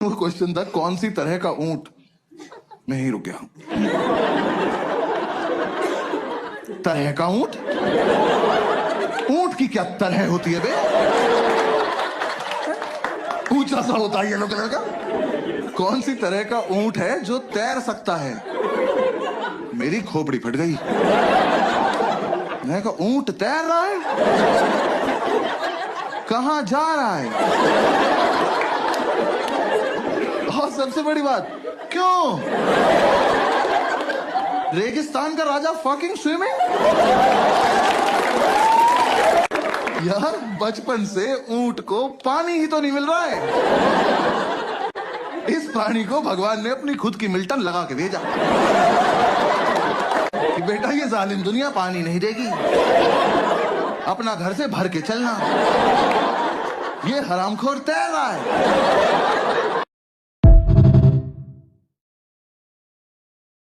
वो क्वेश्चन था कौन सी तरह का ऊंट। मैं ही रुक गया। तरह का ऊंट? ऊंट की क्या तरह होती है बे? ऊंचा सा होता है येलो कलर का। कौन सी तरह का ऊंट है जो तैर सकता है? मेरी खोपड़ी फट गई। मैं कहा ऊंट तैर रहा है? कहां जा रहा है? और सबसे बड़ी बात, क्यों? रेगिस्तान का राजा फकिंग स्विमिंग? यार बचपन से ऊंट को पानी ही तो नहीं मिल रहा है। इस प्राणी को भगवान ने अपनी खुद की मिल्टन लगा के भेजा कि बेटा ये जालिम दुनिया पानी नहीं देगी, अपना घर से भर के चलना। ये हरामखोर तैर रहा है।